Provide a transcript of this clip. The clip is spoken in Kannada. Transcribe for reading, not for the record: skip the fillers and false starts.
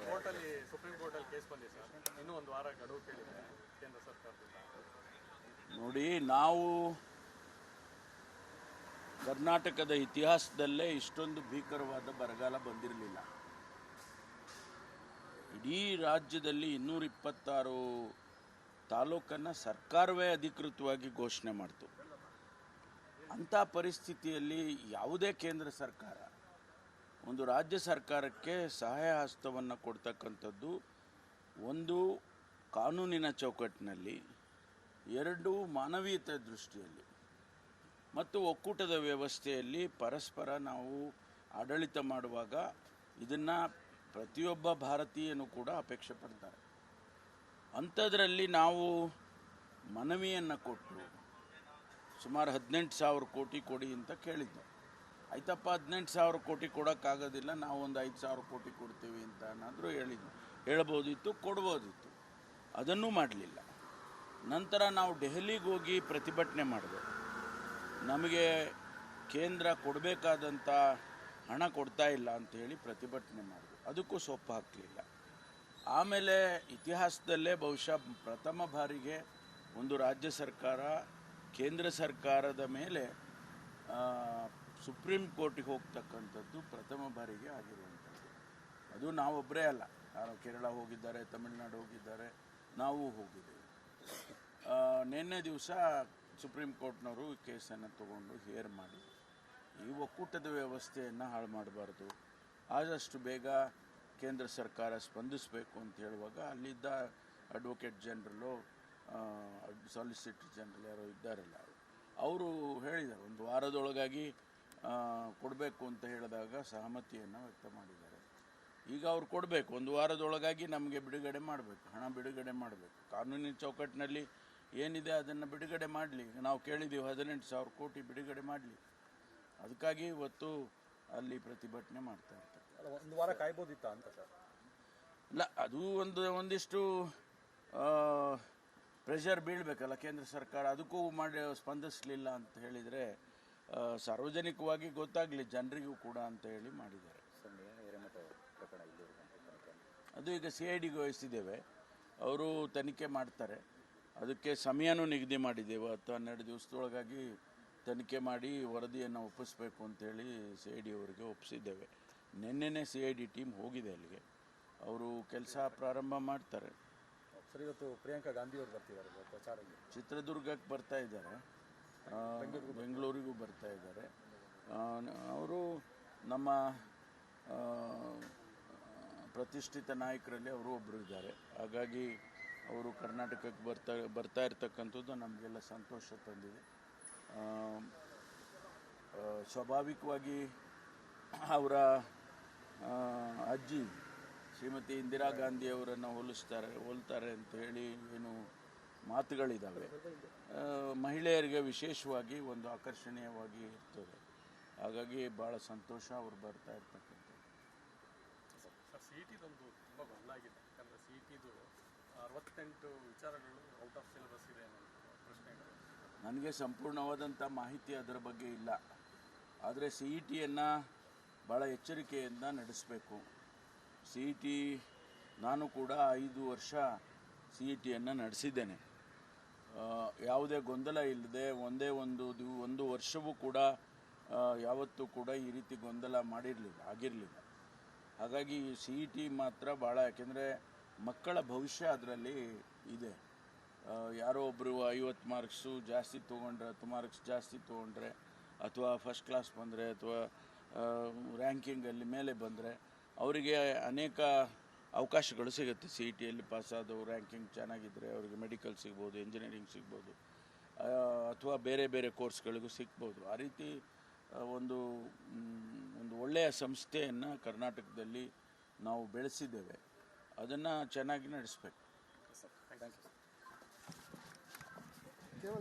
ಕೋರ್ಟಲ್ಲಿ ಸುಪ್ರೀಂ ಕೋರ್ಟಲ್ಲಿ ಕೇಸ್ ಬಂದಿದೆ ಸರ್. ಇನ್ನೂ ಒಂದು ವಾರ ಗಡುವು ಕೇಳಿದೆ ಕೇಂದ್ರ ಸರ್ಕಾರದಿಂದ. ನೋಡಿ, ನಾವು ಕರ್ನಾಟಕದ ಇತಿಹಾಸದಲ್ಲೇ ಇಷ್ಟೊಂದು ಭೀಕರವಾದ ಬರಗಾಲ ಬಂದಿರಲಿಲ್ಲ. ಇಡೀ ರಾಜ್ಯದಲ್ಲಿ 226 ತಾಲೂಕನ್ನು ಸರ್ಕಾರವೇ ಅಧಿಕೃತವಾಗಿ ಘೋಷಣೆ ಮಾಡ್ತು. ಅಂಥ ಪರಿಸ್ಥಿತಿಯಲ್ಲಿ ಯಾವುದೇ ಕೇಂದ್ರ ಸರ್ಕಾರ ಒಂದು ರಾಜ್ಯ ಸರ್ಕಾರಕ್ಕೆ ಸಹಾಯ ಹಸ್ತವನ್ನು ಕೊಡ್ತಕ್ಕಂಥದ್ದು, ಒಂದು ಕಾನೂನಿನ ಚೌಕಟ್ಟಿನಲ್ಲಿ, ಎರಡು ಮಾನವೀಯತೆ ದೃಷ್ಟಿಯಲ್ಲಿ ಮತ್ತು ಒಕ್ಕೂಟದ ವ್ಯವಸ್ಥೆಯಲ್ಲಿ ಪರಸ್ಪರ ನಾವು ಆಡಳಿತ ಮಾಡುವಾಗ ಇದನ್ನು ಪ್ರತಿಯೊಬ್ಬ ಭಾರತೀಯನೂ ಕೂಡ ಅಪೇಕ್ಷೆ ಪಡ್ತಾರೆ. ಅಂಥದ್ರಲ್ಲಿ ನಾವು ಮನವಿಯನ್ನು ಕೊಟ್ಟು ಸುಮಾರು 18,000 ಕೋಟಿ ಕೊಡಿ ಅಂತ ಕೇಳಿದ್ದೆ. ಆಯ್ತಪ್ಪ, 18,000 ಕೋಟಿ ಕೊಡೋಕ್ಕಾಗೋದಿಲ್ಲ, ನಾವು ಒಂದು 5,000 ಕೋಟಿ ಕೊಡ್ತೀವಿ ಅಂತ ಏನಾದರೂ ಹೇಳ್ಬೋದಿತ್ತು, ಕೊಡ್ಬೋದಿತ್ತು. ಅದನ್ನೂ ಮಾಡಲಿಲ್ಲ. ನಂತರ ನಾವು ದೆಹಲಿಗೆ ಹೋಗಿ ಪ್ರತಿಭಟನೆ ಮಾಡಿದೆ. ನಮಗೆ ಕೇಂದ್ರ ಕೊಡಬೇಕಾದಂಥ ಹಣ ಕೊಡ್ತಾ ಇಲ್ಲ ಅಂಥೇಳಿ ಪ್ರತಿಭಟನೆ ಮಾಡಿದೆ. ಅದಕ್ಕೂ ಸೊಪ್ಪು ಹಾಕಲಿಲ್ಲ. ಆಮೇಲೆ ಇತಿಹಾಸದಲ್ಲೇ ಬಹುಶಃ ಪ್ರಥಮ ಬಾರಿಗೆ ಒಂದು ರಾಜ್ಯ ಸರ್ಕಾರ ಕೇಂದ್ರ ಸರ್ಕಾರದ ಮೇಲೆ ಸುಪ್ರೀಂ ಕೋರ್ಟಿಗೆ ಹೋಗ್ತಕ್ಕಂಥದ್ದು ಪ್ರಥಮ ಬಾರಿಗೆ ಆಗಿರುವಂಥದ್ದು. ಅದು ನಾವೊಬ್ಬರೇ ಅಲ್ಲ, ಕೇರಳ ಹೋಗಿದ್ದಾರೆ, ತಮಿಳುನಾಡು ಹೋಗಿದ್ದಾರೆ, ನಾವು ಹೋಗಿದ್ದೇವೆ. ನಿನ್ನೆ ದಿವಸ ಸುಪ್ರೀಂ ಕೋರ್ಟ್ನವರು ಕೇಸನ್ನು ತಗೊಂಡು ಹೇರ್ ಮಾಡಿ ಈ ಒಕ್ಕೂಟದ ವ್ಯವಸ್ಥೆಯನ್ನು ಹಾಳು ಮಾಡಬಾರ್ದು, ಆದಷ್ಟು ಬೇಗ ಕೇಂದ್ರ ಸರ್ಕಾರ ಸ್ಪಂದಿಸಬೇಕು ಅಂತ ಹೇಳುವಾಗ ಅಲ್ಲಿದ್ದ ಅಡ್ವೊಕೇಟ್ ಜನರಲ್ಲು, ಸಾಲಿಸಿಟರ್ ಜನರಲ್ ಯಾರೋ ಇದ್ದಾರಲ್ಲ, ಅವರು ಹೇಳಿದ್ದಾರೆ ಒಂದು ವಾರದೊಳಗಾಗಿ ಕೊಡಬೇಕು ಅಂತ ಹೇಳಿದಾಗ ಸಹಮತಿಯನ್ನು ವ್ಯಕ್ತ ಮಾಡಿದ್ದಾರೆ. ಈಗ ಅವ್ರು ಕೊಡಬೇಕು, ಒಂದು ವಾರದೊಳಗಾಗಿ ನಮಗೆ ಬಿಡುಗಡೆ ಮಾಡಬೇಕು, ಹಣ ಬಿಡುಗಡೆ ಮಾಡಬೇಕು. ಕಾನೂನಿನ ಚೌಕಟ್ಟಿನಲ್ಲಿ ಏನಿದೆ ಅದನ್ನು ಬಿಡುಗಡೆ ಮಾಡಲಿ. ನಾವು ಕೇಳಿದ್ದೀವಿ 18,000 ಕೋಟಿ ಬಿಡುಗಡೆ ಮಾಡಲಿ. ಅದಕ್ಕಾಗಿ ಇವತ್ತು ಅಲ್ಲಿ ಪ್ರತಿಭಟನೆ ಮಾಡ್ತಾ ಇರ್ತಾರೆ. ಒಂದು ವಾರ ಕಾಯ್ಬೋದಿತ್ತ ಅಂತ ಸರ್? ಇಲ್ಲ, ಅದು ಒಂದಿಷ್ಟು ಪ್ರೆಷರ್ ಬೀಳಬೇಕಲ್ಲ ಕೇಂದ್ರ ಸರ್ಕಾರ. ಅದಕ್ಕೂ ಮಾಡಿ ಸ್ಪಂದಿಸಲಿಲ್ಲ ಅಂತ ಹೇಳಿದರೆ ಸಾರ್ವಜನಿಕವಾಗಿ ಗೊತ್ತಾಗಲಿ ಜನರಿಗೂ ಕೂಡ ಅಂತ ಹೇಳಿ ಮಾಡಿದ್ದಾರೆ. ಅದು ಈಗ CIDಗೆ ವಹಿಸಿದ್ದೇವೆ, ಅವರು ತನಿಖೆ ಮಾಡ್ತಾರೆ. ಅದಕ್ಕೆ ಸಮಯನೂ ನಿಗದಿ ಮಾಡಿದ್ದೇವೆ. 10-12 ದಿವಸದೊಳಗಾಗಿ ತನಿಖೆ ಮಾಡಿ ವರದಿಯನ್ನು ಒಪ್ಪಿಸಬೇಕು ಅಂತೇಳಿ CID ಅವರಿಗೆ ಒಪ್ಪಿಸಿದ್ದೇವೆ. ನಿನ್ನೆನೇ CID ಟೀಮ್ ಹೋಗಿದೆ ಅಲ್ಲಿಗೆ, ಅವರು ಕೆಲಸ ಪ್ರಾರಂಭ ಮಾಡ್ತಾರೆ. ಸರ್, ಇವತ್ತು ಪ್ರಿಯಾಂಕಾ ಗಾಂಧಿ ಅವರು ಬರ್ತಿದ್ದಾರೆ ಪ್ರಚಾರಕ್ಕೆ. ಚಿತ್ರದುರ್ಗಕ್ಕೆ ಬರ್ತಾ ಇದ್ದಾರೆ, ಬೆಂಗಳೂರಿಗೂ ಬರ್ತಾ ಇದ್ದಾರೆ. ಅವರು ನಮ್ಮ ಪ್ರತಿಷ್ಠಿತ ನಾಯಕರಲ್ಲಿ ಅವರು ಒಬ್ಬರು ಇದ್ದಾರೆ. ಹಾಗಾಗಿ ಅವರು ಕರ್ನಾಟಕಕ್ಕೆ ಬರ್ತಾ ಇರ್ತಕ್ಕಂಥದ್ದು ನಮಗೆಲ್ಲ ಸಂತೋಷ ತಂದಿದೆ. ಸ್ವಾಭಾವಿಕವಾಗಿ ಅವರ ಅಜ್ಜಿ ಶ್ರೀಮತಿ ಇಂದಿರಾ ಗಾಂಧಿಯವರನ್ನು ಹೋಲ್ತಾರೆ ಅಂತ ಹೇಳಿ ಏನು ಮಾತುಗಳಿದ್ದಾವೆ. ಮಹಿಳೆಯರಿಗೆ ವಿಶೇಷವಾಗಿ ಒಂದು ಆಕರ್ಷಣೀಯವಾಗಿ ಇರ್ತದೆ. ಹಾಗಾಗಿ ಭಾಳ ಸಂತೋಷ ಅವರು ಬರ್ತಾ ಇರ್ತಕ್ಕಂಥದ್ದು. CETದೊಂದು ತುಂಬ ಬದಲಾಗಿದೆ. ಯಾಕಂದರೆ CETದು 68 ವಿಚಾರಗಳು ಔಟ್ ಆಫ್ ಸಿಲೆಬಸ್ ಇದೆ ಅನ್ನೋ ಪ್ರಶ್ನೆಗಳು. ನನಗೆ ಸಂಪೂರ್ಣವಾದಂಥ ಮಾಹಿತಿ ಅದರ ಬಗ್ಗೆ ಇಲ್ಲ. ಆದರೆ CETಯನ್ನು ಭಾಳ ಎಚ್ಚರಿಕೆಯಿಂದ ನಡೆಸಬೇಕು. CET ನಾನು ಕೂಡ 5 ವರ್ಷ CETಯನ್ನು ನಡೆಸಿದ್ದೇನೆ. ಯಾವುದೇ ಗೊಂದಲ ಇಲ್ಲದೆ ಒಂದು ವರ್ಷವೂ ಕೂಡ ಯಾವತ್ತೂ ಕೂಡ ಈ ರೀತಿ ಗೊಂದಲ ಆಗಿರಲಿಲ್ಲ. ಹಾಗಾಗಿ CET ಮಾತ್ರ ಭಾಳ, ಯಾಕೆಂದರೆ ಮಕ್ಕಳ ಭವಿಷ್ಯ ಅದರಲ್ಲಿ ಇದೆ. ಯಾರೋ ಒಬ್ಬರು 50 ಮಾರ್ಕ್ಸು ಜಾಸ್ತಿ ತೊಗೊಂಡ್ರೆ, 10 ಮಾರ್ಕ್ಸ್ ಜಾಸ್ತಿ ತೊಗೊಂಡ್ರೆ, ಅಥವಾ ಫಸ್ಟ್ ಕ್ಲಾಸ್ ಬಂದರೆ, ಅಥವಾ ರ್ಯಾಂಕಿಂಗಲ್ಲಿ ಮೇಲೆ ಬಂದರೆ ಅವರಿಗೆ ಅನೇಕ ಅವಕಾಶಗಳು ಸಿಗುತ್ತೆ. CETಯಲ್ಲಿ ಪಾಸಾದವು ರ್ಯಾಂಕಿಂಗ್ ಚೆನ್ನಾಗಿದ್ದರೆ ಅವರಿಗೆ ಮೆಡಿಕಲ್ ಸಿಗ್ಬೋದು, ಇಂಜಿನಿಯರಿಂಗ್ ಸಿಗ್ಬೋದು, ಅಥವಾ ಬೇರೆ ಬೇರೆ ಕೋರ್ಸ್ಗಳಿಗೂ ಸಿಗ್ಬೋದು. ಆ ರೀತಿ ಒಂದು ಒಳ್ಳೆಯ ಸಂಸ್ಥೆಯನ್ನು ಕರ್ನಾಟಕದಲ್ಲಿ ನಾವು ಬೆಳೆಸಿದ್ದೇವೆ. ಅದನ್ನು ಚೆನ್ನಾಗಿ ನಡೆಸಬೇಕು. Thank you.